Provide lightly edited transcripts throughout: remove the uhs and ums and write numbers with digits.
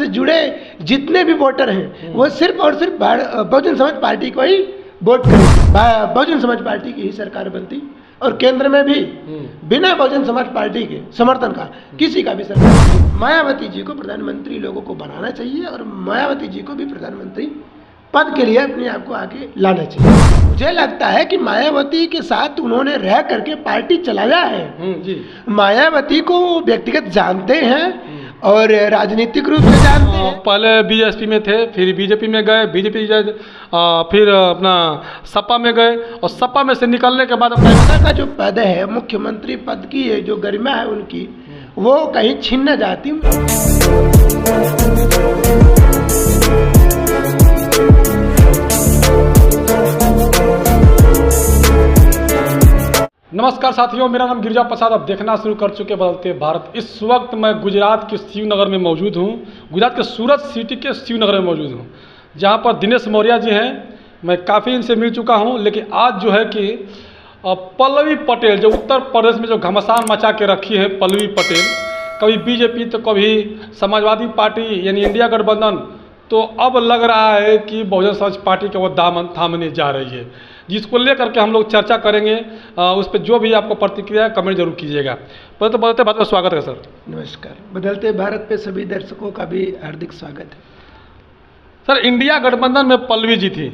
से जुड़े जितने भी वोटर हैं वो सिर्फ और सिर्फ बहुजन समाज पार्टी को ही वोट करें। बहुजन समाज पार्टी की ही सरकार बनती और केंद्र में भी बिना बहुजन समाज पार्टी के समर्थन का किसी का भी सरकार। मायावती जी को प्रधानमंत्री लोगों को बनाना चाहिए और मायावती जी को भी प्रधानमंत्री पद के लिए अपने आप को आगे लाना चाहिए। मुझे लगता है कि मायावती के साथ उन्होंने रह करके पार्टी चलाया है। जी। मायावती को व्यक्तिगत जानते हैं और राजनीतिक रूप से जानते हैं। पहले बीएसपी में थे, फिर बीजेपी में गए, बीजेपी फिर अपना सपा में गए और सपा में से निकलने के बाद अपना का जो पद है मुख्यमंत्री पद की जो गरिमा है उनकी वो कहीं छीन न जाती। नमस्कार साथियों, मेरा नाम गिरिजा प्रसाद। आप देखना शुरू कर चुके बदलते भारत। इस वक्त मैं गुजरात के शिवनगर में मौजूद हूँ। गुजरात के सूरत सिटी के शिवनगर में मौजूद हूँ, जहाँ पर दिनेश मौर्य जी हैं। मैं काफ़ी इनसे मिल चुका हूँ, लेकिन आज जो है कि पल्लवी पटेल जो उत्तर प्रदेश में जो घमासान मचा के रखी है, पल्लवी पटेल कभी बीजेपी तो कभी समाजवादी पार्टी यानी इंडिया गठबंधन, तो अब लग रहा है कि बहुजन समाज पार्टी का वो दामन थामने जा रही है, जिसको लेकर के हम लोग चर्चा करेंगे। उस पर जो भी आपको प्रतिक्रिया कमेंट जरूर कीजिएगा। तो बदलते भारत में स्वागत है सर। नमस्कार। बदलते भारत पे सभी दर्शकों का भी हार्दिक स्वागत है। सर, इंडिया गठबंधन में पल्लवी जी थी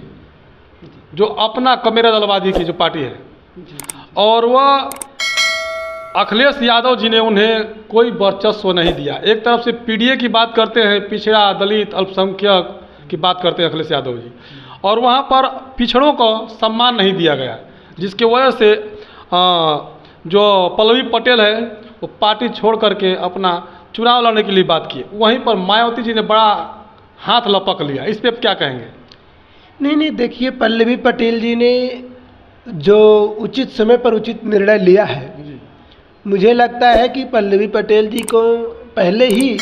जो अपना कमेरा दलवादी की जो पार्टी है, और वह अखिलेश यादव जी ने उन्हें कोई वर्चस्व नहीं दिया। एक तरफ से पीडीए की बात करते हैं, पिछड़ा दलित अल्पसंख्यक की बात करते हैं अखिलेश यादव जी, और वहाँ पर पिछड़ों को सम्मान नहीं दिया गया, जिसकी वजह से जो पल्लवी पटेल है वो पार्टी छोड़ करके अपना चुनाव लड़ने के लिए बात की। वहीं पर मायावती जी ने बड़ा हाथ लपक लिया। इस पर क्या कहेंगे? नहीं, देखिए, पल्लवी पटेल जी ने जो उचित समय पर उचित निर्णय लिया है, मुझे लगता है कि पल्लवी पटेल जी को पहले ही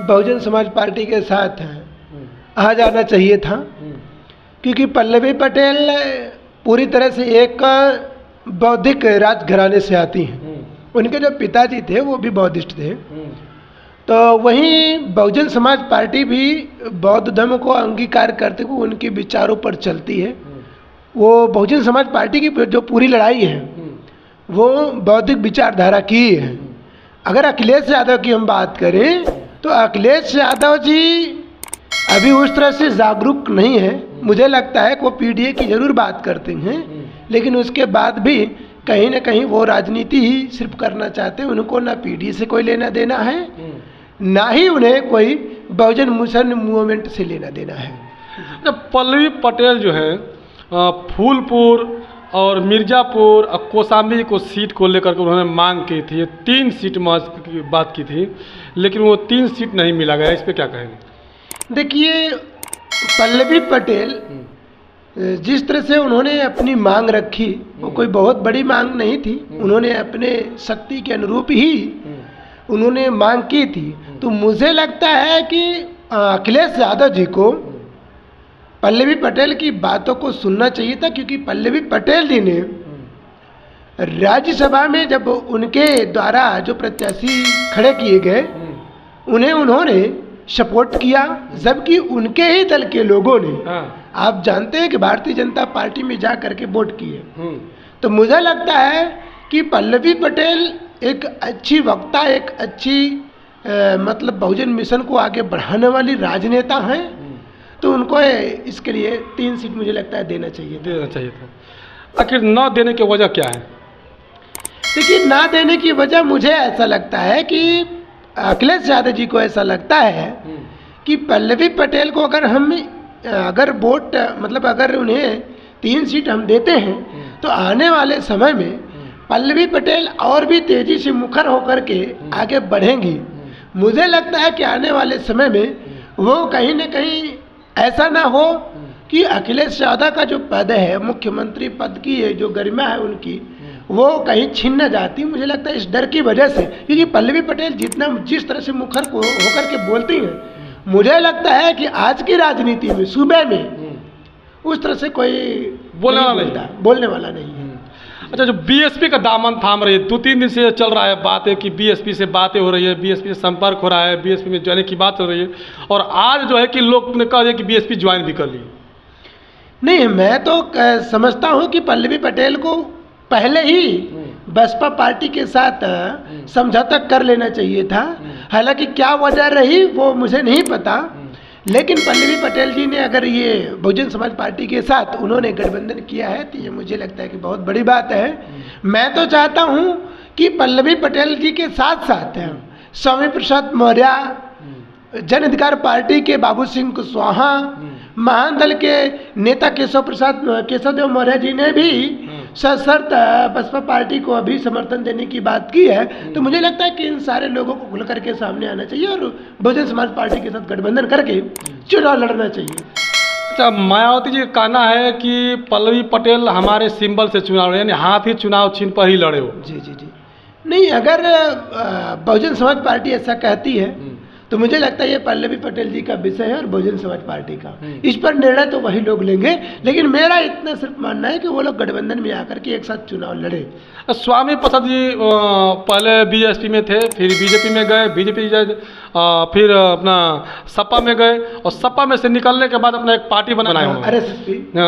बहुजन समाज पार्टी के साथ आ जाना चाहिए था, क्योंकि पल्लवी पटेल पूरी तरह से एक बौद्धिक राजघराने से आती हैं। उनके जो पिताजी थे वो भी बौद्धिस्ट थे, तो वहीं बहुजन समाज पार्टी भी बौद्ध धर्म को अंगीकार करते हुए उनके विचारों पर चलती है। वो बहुजन समाज पार्टी की जो पूरी लड़ाई है वो बौद्धिक विचारधारा की है। अगर अखिलेश यादव की हम बात करें तो अखिलेश यादव जी अभी उस तरह से जागरूक नहीं है। मुझे लगता है कि वो पीडीए की जरूर बात करते हैं, लेकिन उसके बाद भी कहीं ना कहीं वो राजनीति ही सिर्फ करना चाहते हैं। उनको ना पीडीए से कोई लेना देना है, ना ही उन्हें कोई बहुजन मिशन मूवमेंट से लेना देना है। पल्लवी पटेल जो है फूलपुर और मिर्ज़ापुर और कौशाम्बी को सीट को लेकर के उन्होंने मांग की थी, 3 सीट की बात की थी, लेकिन वो 3 सीट नहीं मिला गया। इस पर क्या कहेंगे? देखिए, पल्लवी पटेल जिस तरह से उन्होंने अपनी मांग रखी वो कोई बहुत बड़ी मांग नहीं थी। उन्होंने अपने शक्ति के अनुरूप ही उन्होंने मांग की थी। तो मुझे लगता है कि अखिलेश यादव जी को पल्लवी पटेल की बातों को सुनना चाहिए था, क्योंकि पल्लवी पटेल जी ने राज्यसभा में जब उनके द्वारा जो प्रत्याशी खड़े किए गए उन्होंने सपोर्ट किया, जबकि उनके ही दल के लोगों ने आप जानते हैं कि भारतीय जनता पार्टी में जा करके वोट किए। तो मुझे लगता है कि पल्लवी पटेल एक अच्छी वक्ता, एक अच्छी मतलब बहुजन मिशन को आगे बढ़ाने वाली राजनेता हैं, तो उनको इसके लिए 3 सीट मुझे लगता है देना चाहिए था। आखिर न देने की वजह क्या है? देखिए, ना देने की वजह मुझे ऐसा लगता है कि अखिलेश यादव जी को ऐसा लगता है कि पल्लवी पटेल को अगर वोट मतलब अगर उन्हें 3 सीट हम देते हैं तो आने वाले समय में पल्लवी पटेल और भी तेजी से मुखर होकर के आगे बढ़ेंगी। मुझे लगता है कि आने वाले समय में वो कहीं ना कहीं ऐसा ना हो कि अखिलेश यादव का जो पद है मुख्यमंत्री पद की जो गरिमा है उनकी वो कहीं छीन न जाती। मुझे लगता है इस डर की वजह से, क्योंकि पल्लवी पटेल जिस तरह से मुखर होकर के बोलती हैं, मुझे लगता है कि आज की राजनीति में सूबे में उस तरह से कोई बोलने वाला नहीं है। अच्छा, जो बीएसपी का दामन थाम रही है, 2-3 दिन से चल रहा है बातें कि बीएसपी से बातें हो रही है, बीएसपी से संपर्क हो रहा है, बीएसपी में जाने की बात हो रही है, और आज जो है कि लोग ने कहा है कि बीएसपी ज्वाइन भी कर ली। नहीं, मैं तो समझता हूँ कि पल्लवी पटेल को पहले ही बसपा पार्टी के साथ समझौता कर लेना चाहिए था। हालांकि क्या वजह रही वो मुझे नहीं पता, लेकिन पल्लवी पटेल जी ने अगर ये बहुजन समाज पार्टी के साथ उन्होंने गठबंधन किया है तो ये मुझे लगता है कि बहुत बड़ी बात है। मैं तो चाहता हूँ कि पल्लवी पटेल जी के साथ साथ स्वामी प्रसाद मौर्य, जन अधिकार पार्टी के बाबू सिंह कुशवाहा, महान दल के नेता केशवदेव मौर्य जी ने भी सशर्त बसपा पार्टी को अभी समर्थन देने की बात की है। तो मुझे लगता है कि इन सारे लोगों को खुल करके सामने आना चाहिए और बहुजन समाज पार्टी के साथ गठबंधन करके चुनाव लड़ना चाहिए। अच्छा, मायावती जी का कहना है कि पल्लवी पटेल हमारे सिंबल से चुनाव लड़े, यानी हाथ ही चुनाव चिन्ह पर ही लड़े हो। जी जी जी, नहीं, अगर बहुजन समाज पार्टी ऐसा कहती है तो मुझे लगता है ये पल्लवी पटेल जी का विषय है और बहुजन समाज पार्टी का, इस पर निर्णय तो वही लोग लेंगे। लेकिन मेरा इतना सिर्फ मानना है कि वो लोग गठबंधन में आकर के एक साथ चुनाव लड़े। स्वामी प्रसाद जी पहले बीएसपी में थे, फिर बीजेपी में गए, बीजेपी फिर अपना सपा में गए, और सपा में से निकलने के बाद अपना एक पार्टी बनाया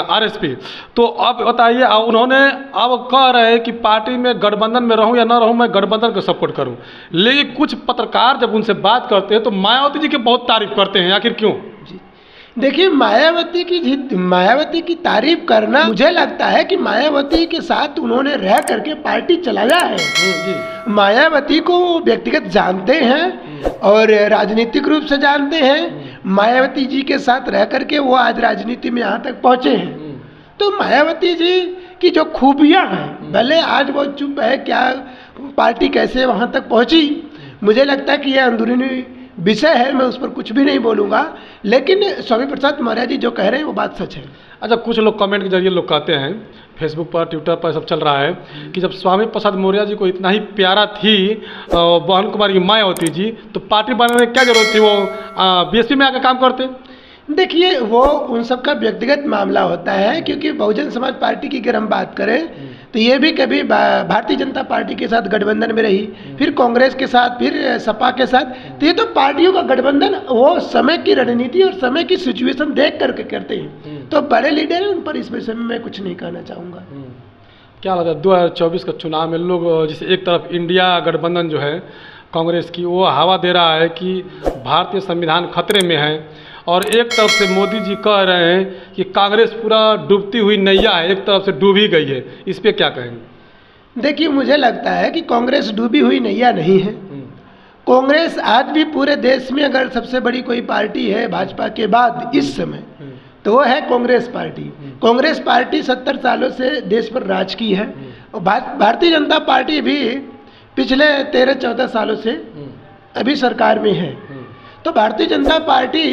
आरएसपी। तो अब बताइए, उन्होंने अब कह रहे हैं कि पार्टी में गठबंधन में रहूं या ना रहूं, मैं गठबंधन को सपोर्ट करूं। लेकिन कुछ पत्रकार जब उनसे बात करते हैं तो मायावती जी की बहुत तारीफ करते हैं, आखिर क्यों? देखिए, मायावती की तारीफ करना, मुझे लगता है कि मायावती के साथ उन्होंने रह करके पार्टी चलाया है। मायावती को व्यक्तिगत जानते हैं और राजनीतिक रूप से जानते हैं। मायावती जी के साथ रह करके वो आज राजनीति में यहाँ तक पहुँचे हैं। तो मायावती जी की जो खूबियाँ हैं, भले आज वो चुप है, क्या पार्टी कैसे वहाँ तक पहुँची, मुझे लगता है कि यह अंदरूनी विषय है, मैं उस पर कुछ भी नहीं बोलूँगा। लेकिन स्वामी प्रसाद मौर्य जी जो कह रहे हैं वो बात सच है। अच्छा, कुछ लोग कमेंट के जरिए लोग कहते हैं, फेसबुक पर, ट्विटर पर सब चल रहा है कि जब स्वामी प्रसाद मौर्य जी को इतना ही प्यारा थी बहन कुमारी मायावती जी, तो पार्टी बनाने की क्या जरूरत थी, वो बीएसपी में आकर काम करते। देखिए, वो उन सब का व्यक्तिगत मामला होता है, क्योंकि बहुजन समाज पार्टी की अगर हम बात करें तो ये भी कभी भारतीय जनता पार्टी के साथ गठबंधन में रही, फिर कांग्रेस के साथ, फिर सपा के साथ। तो ये तो पार्टियों का गठबंधन वो समय की रणनीति और समय की सिचुएशन देख करके करते हैं। तो बड़े लीडर हैं, उन पर इस विषय में मैं कुछ नहीं कहना चाहूँगा। क्या लगता है 2024 का चुनाव में लोग, जैसे एक तरफ इंडिया गठबंधन जो है कांग्रेस की, वो हवा दे रहा है कि भारतीय संविधान खतरे में है, और एक तरफ से मोदी जी कह रहे हैं कि कांग्रेस पूरा डूबती हुई नैया है, एक तरफ से डूब ही गई है, इस पे क्या कहेंगे? देखिए, मुझे लगता है कि कांग्रेस डूबी हुई नैया नहीं है। कांग्रेस आज भी पूरे देश में अगर सबसे बड़ी कोई पार्टी है भाजपा के बाद इस समय, तो वो है कांग्रेस पार्टी। कांग्रेस पार्टी 70 सालों से देश पर राज की है, और भारतीय जनता पार्टी भी पिछले 13-14 सालों से अभी सरकार में है। तो भारतीय जनता पार्टी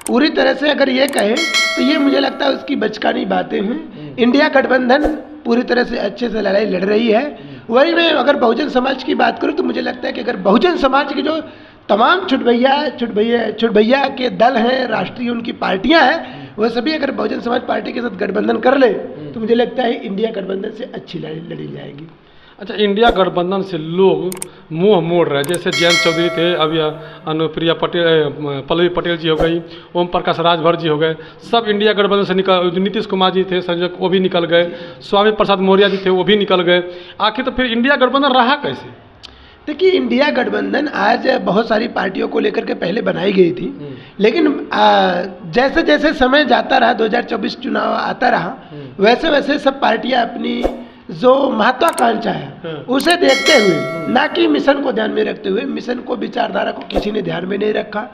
पूरी तरह से अगर ये कहे तो ये मुझे लगता है उसकी बचकानी बातें हैं। इंडिया गठबंधन पूरी तरह से अच्छे से लड़ाई लड़ रही है। वही मैं अगर बहुजन समाज की बात करूं तो मुझे लगता है कि अगर बहुजन समाज की जो तमाम छुटभैया के दल हैं, राष्ट्रीय उनकी पार्टियां हैं, वह सभी अगर बहुजन समाज पार्टी के साथ गठबंधन कर ले तो मुझे लगता है इंडिया गठबंधन से अच्छी लड़ी जाएगी। अच्छा, इंडिया गठबंधन से लोग मुंह मोड़ रहे हैं, जैसे जयंत चौधरी थे, अभी अनुप्रिया पटेल, पल्लवी पटेल जी हो गई, ओम प्रकाश राजभर जी हो गए, सब इंडिया गठबंधन से निकल, नीतीश कुमार जी थे संयोजक, वो भी निकल गए, स्वामी प्रसाद मौर्य जी थे, वो भी निकल गए। आखिर तो फिर इंडिया गठबंधन रहा कैसे? देखिए, इंडिया गठबंधन आज बहुत सारी पार्टियों को लेकर के पहले बनाई गई थी, लेकिन जैसे जैसे समय जाता रहा, 2024 चुनाव आता रहा, वैसे वैसे सब पार्टियां अपनी जो महत्वाकांक्षा है उसे देखते हुए, ना कि मिशन को ध्यान में रखते हुए, मिशन को, विचारधारा को किसी ने ध्यान में नहीं रखा।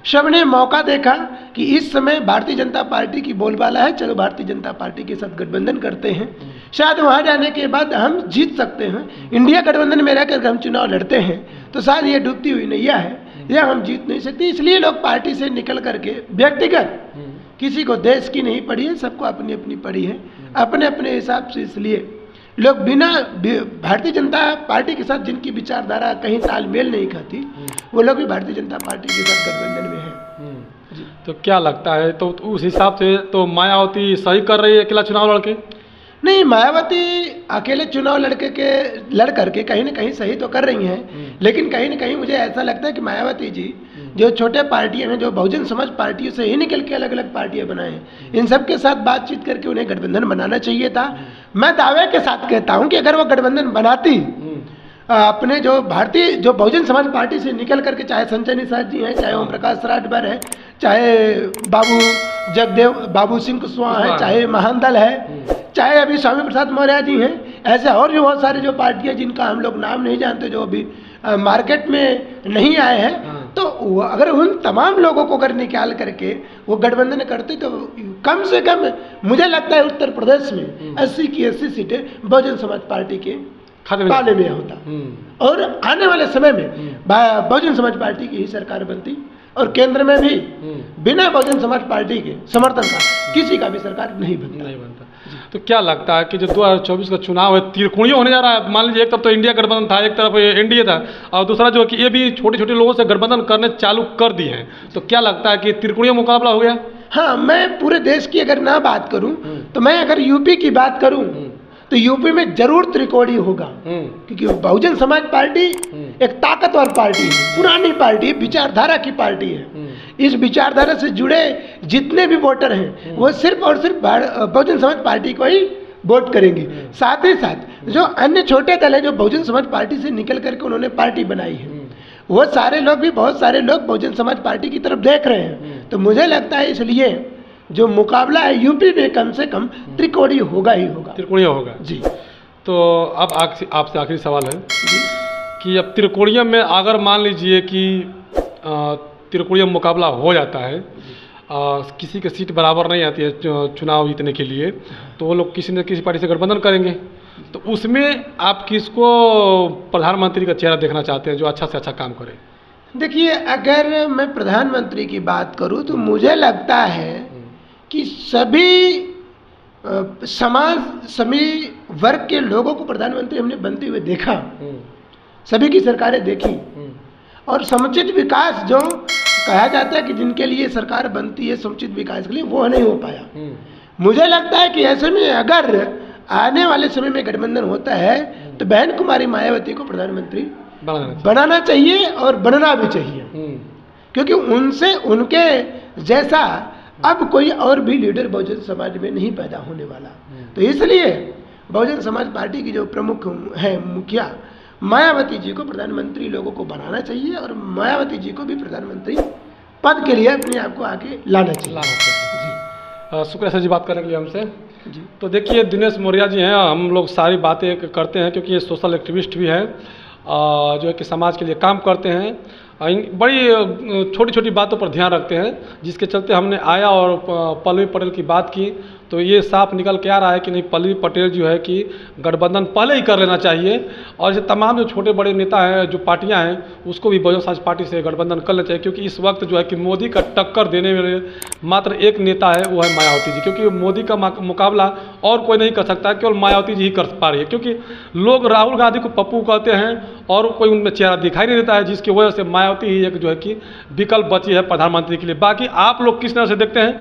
सबने मौका देखा कि इस समय भारतीय जनता पार्टी की बोलबाला है, चलो भारतीय जनता पार्टी के साथ गठबंधन करते हैं, शायद वहां जाने के बाद हम जीत सकते हैं। इंडिया गठबंधन में रहकर हम चुनाव लड़ते हैं तो शायद ये डूबती हुई नैया है, यह हम जीत नहीं सकते। इसलिए लोग पार्टी से निकल करके व्यक्तिगत, किसी को देश की नहीं पड़ी है, सबको अपनी अपनी पड़ी है, अपने अपने हिसाब से। इसलिए लोग बिना भारतीय जनता पार्टी के साथ जिनकी विचारधारा कहीं तालमेल नहीं खाती, वो लोग भी भारतीय जनता पार्टी के साथ गठबंधन में है। तो क्या लगता है, तो उस हिसाब से तो मायावती सही कर रही है अकेला चुनाव लड़के? नहीं, मायावती अकेले चुनाव लड़ करके कहीं ना कहीं सही तो कर रही हैं, लेकिन कहीं ना कहीं मुझे ऐसा लगता है कि मायावती जी जो छोटे पार्टियां हैं, जो बहुजन समाज पार्टियों से ही निकल के अलग अलग पार्टियां बनाए हैं, इन सब के साथ बातचीत करके उन्हें गठबंधन बनाना चाहिए था। मैं दावे के साथ कहता हूं कि अगर वो गठबंधन बनाती, अपने जो बहुजन समाज पार्टी से निकल करके, चाहे संजय निषाद जी हैं, चाहे ओम प्रकाश राठवर है, चाहे बाबू सिंह कुशवाहा है, चाहे महानदल है, चाहे अभी स्वामी प्रसाद मौर्य जी हैं, ऐसे और भी बहुत सारे जो पार्टियां जिनका हम लोग नाम नहीं जानते, जो अभी मार्केट में नहीं आए हैं, तो अगर उन तमाम लोगों को अगर निकाल करके वो गठबंधन करते तो कम से कम मुझे लगता है उत्तर प्रदेश में 80 की 80 सीटें बहुजन समाज पार्टी के पाले में होता, और आने वाले समय में बहुजन समाज पार्टी की ही सरकार बनती, और केंद्र में भी बिना बहुजन समाज पार्टी के समर्थन का किसी का भी सरकार नहीं बनता। तो क्या लगता है कि जो 2024 का चुनाव है त्रिकोणीय होने जा रहा है? मान लीजिए एक तरफ तो इंडिया गठबंधन था, एक तरफ एनडीए था, और दूसरा जो है कि ये भी छोटे छोटे लोगों से गठबंधन करने चालू कर दिए हैं, तो क्या लगता है कि त्रिकोणीय मुकाबला हो गया? हाँ, मैं पूरे देश की अगर ना बात करूं, तो मैं अगर यूपी की बात करूं तो यूपी में जरूर त्रिकोणीय होगा, क्योंकि बहुजन समाज पार्टी एक ताकतवर पार्टी है, पुरानी पार्टी, विचारधारा की पार्टी है। इस विचारधारा से जुड़े जितने भी वोटर हैं वो सिर्फ और सिर्फ बहुजन समाज पार्टी को ही वोट करेंगे। साथ ही साथ जो अन्य छोटे दल हैं, जो बहुजन समाज पार्टी से निकल करके उन्होंने पार्टी बनाई है, वो सारे लोग भी, बहुत सारे लोग बहुजन समाज पार्टी की तरफ देख रहे हैं। तो मुझे लगता है इसलिए जो मुकाबला है यूपी में कम से कम त्रिकोणीय होगा ही होगा। त्रिकोणीय होगा जी। तो अब आपसे आखिरी सवाल है कि अब त्रिकोणीय में अगर मान लीजिए कि त्रिकोणीय मुकाबला हो जाता है, किसी की सीट बराबर नहीं आती है चुनाव जीतने के लिए, तो वो लोग किसी न किसी पार्टी से गठबंधन करेंगे, तो उसमें आप किसको प्रधानमंत्री का चेहरा देखना चाहते हैं जो अच्छा से अच्छा काम करे? देखिए, अगर मैं प्रधानमंत्री की बात करूं तो मुझे लगता है कि सभी सभी वर्ग के लोगों को प्रधानमंत्री हमने बनते हुए देखा, सभी की सरकारें देखी, और समुचित विकास जो कहा जाता है कि जिनके लिए सरकार बनती है समुचित विकास के लिए, वो नहीं हो पाया। मुझे लगता है कि ऐसे में अगर आने वाले समय में गठबंधन होता है तो बहन कुमारी मायावती को प्रधानमंत्री बनाना चाहिए, और बनना भी चाहिए, क्योंकि उनके जैसा अब कोई और भी लीडर बहुजन समाज में नहीं पैदा होने वाला। तो इसलिए बहुजन समाज पार्टी की जो प्रमुख है मुखिया मायावती जी को प्रधानमंत्री लोगों को बनाना चाहिए, और मायावती जी को भी प्रधानमंत्री पद के लिए अपने आप को आगे लाना चाहिए। जी, शुक्रिया सर जी बात करने के लिए हमसे। जी, तो देखिए दिनेश मौर्य जी हैं, हम लोग सारी बातें करते हैं क्योंकि ये सोशल एक्टिविस्ट भी हैं, जो है कि समाज के लिए काम करते हैं, बड़ी छोटी छोटी बातों पर ध्यान रखते हैं, जिसके चलते हमने आया और पल्लवी पटेल की बात की, तो ये साफ निकल के आ रहा है कि नहीं, पल्लवी पटेल जो है कि गठबंधन पहले ही कर लेना चाहिए, और ये तमाम जो छोटे बड़े नेता हैं, जो पार्टियां हैं, उसको भी बहुजन समाज पार्टी से गठबंधन कर लेना चाहिए, क्योंकि इस वक्त जो है कि मोदी का टक्कर देने वाले मात्र एक नेता है, वो है मायावती जी, क्योंकि मोदी का मुकाबला और कोई नहीं कर सकता, केवल मायावती जी ही कर पा रही है, क्योंकि लोग राहुल गांधी को पप्पू कहते हैं और कोई उनमें चेहरा दिखाई नहीं देता है, जिसकी वजह से मायावती ही एक जो है कि विकल्प बची है प्रधानमंत्री के लिए। बाकी आप लोग किस तरह से देखते हैं?